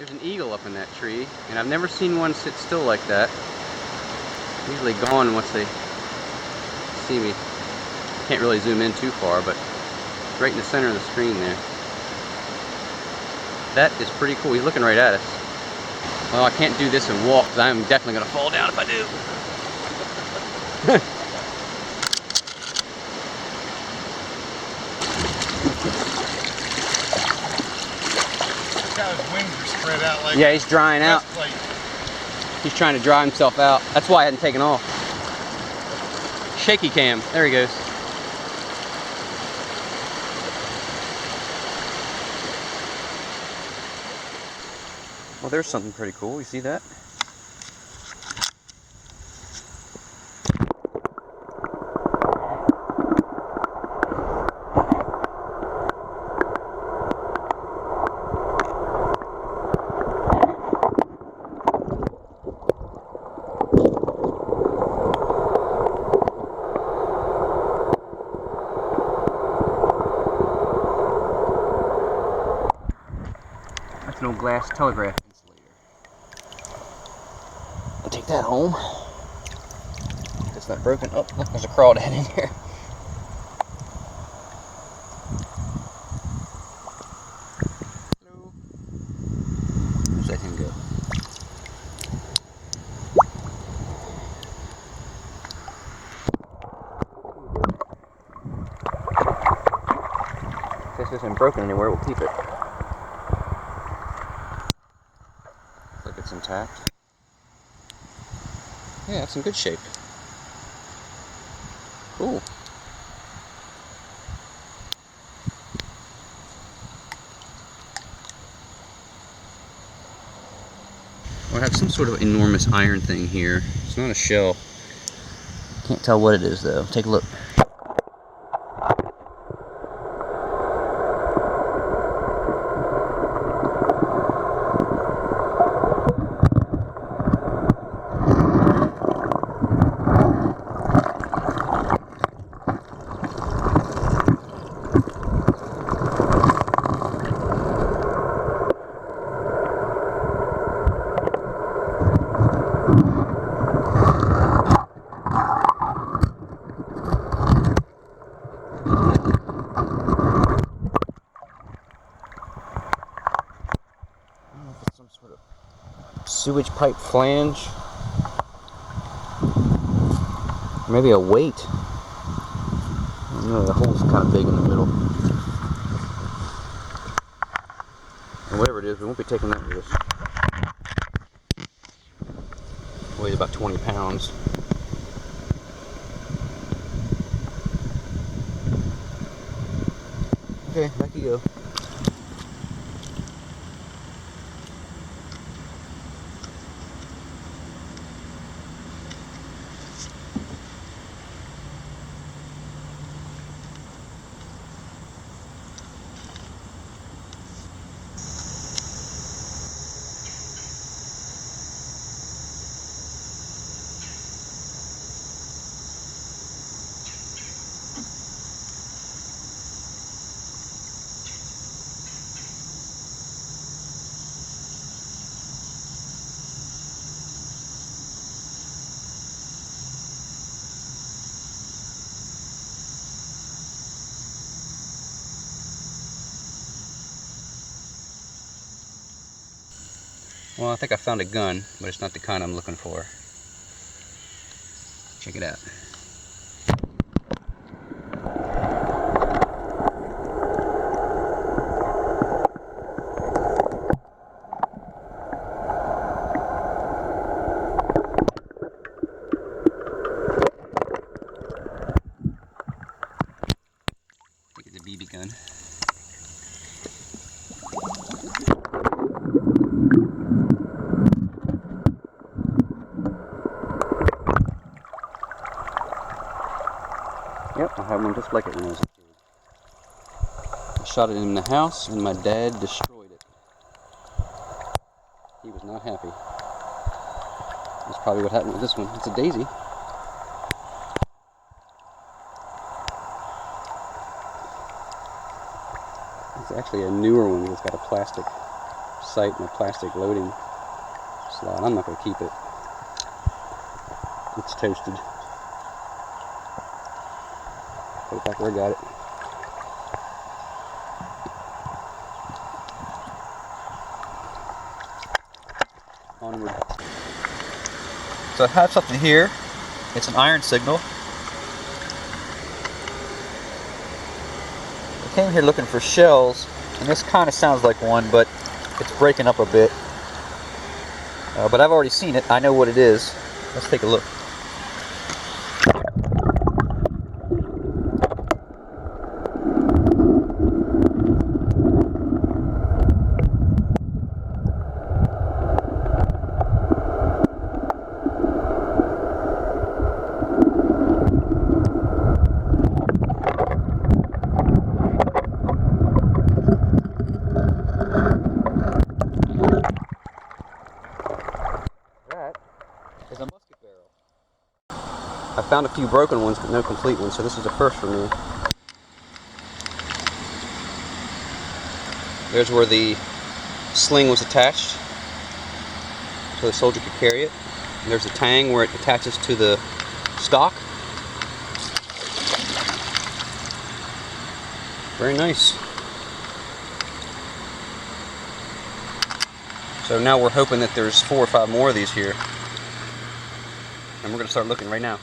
There's an eagle up in that tree, and I've never seen one sit still like that. Usually gone once they see me. Can't really zoom in too far, but right in the center of the screen there. That is pretty cool. He's looking right at us. Well, I can't do this and walk, because I'm definitely going to fall down if I do. His wings are spread out like yeah, he's drying out. He's trying to dry himself out. That's why I hadn't taken off. Shaky cam. There he goes. Well, there's something pretty cool. You see that? An old glass telegraph insulator. I'll take that home. It's not broken. Oh, look, there's a crawdad in here. Hello. Where's that thing go? If this isn't broken anywhere, we'll keep it. Look, it's intact. Yeah, it's in good shape. Cool. Well, I have some sort of enormous iron thing here. It's not a shell. Can't tell what it is though. Take a look. Some sort of sewage pipe flange. Maybe a weight. I don't know, the hole's kind of big in the middle. And whatever it is, we won't be taking that with us. It weighs about 20 pounds. Okay, back you go. Well, I think I found a gun, but it's not the kind I'm looking for. Check it out. I think it's a BB gun. Yep, I had one just like it when I was a kid. I shot it in the house and my dad destroyed it. He was not happy. That's probably what happened with this one. It's a daisy. It's actually a newer one that's got a plastic sight and a plastic loading slot. I'm not going to keep it. It's toasted. Put it back where I got it. Onward. So I have something here. It's an iron signal. I came here looking for shells, and this kind of sounds like one, but it's breaking up a bit. But I've already seen it. I know what it is. Let's take a look. That is a musket barrel. I found a few broken ones, but no complete ones, so this is a first for me. There's where the sling was attached, so the soldier could carry it. And there's a tang where it attaches to the stock. Very nice. So now we're hoping that there's 4 or 5 more of these here. And we're going to start looking right now.